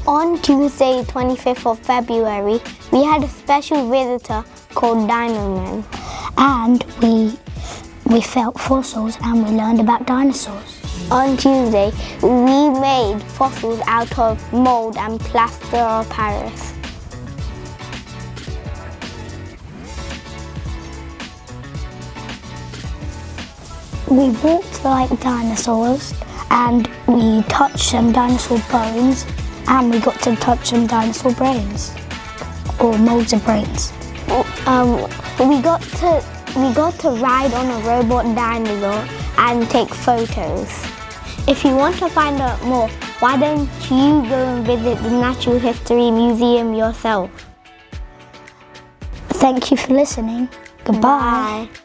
On Tuesday, 25th of February, we had a special visitor called Dino Man. And we felt fossils and we learned about dinosaurs. On Tuesday, we made fossils out of mold and plaster of Paris. We walked like dinosaurs and we touched some dinosaur bones and we got to touch some dinosaur brains, or molds of brains. We got to ride on a robot dinosaur and take photos. If you want to find out more, why don't you go and visit the Natural History Museum yourself? Thank you for listening. Goodbye. Bye.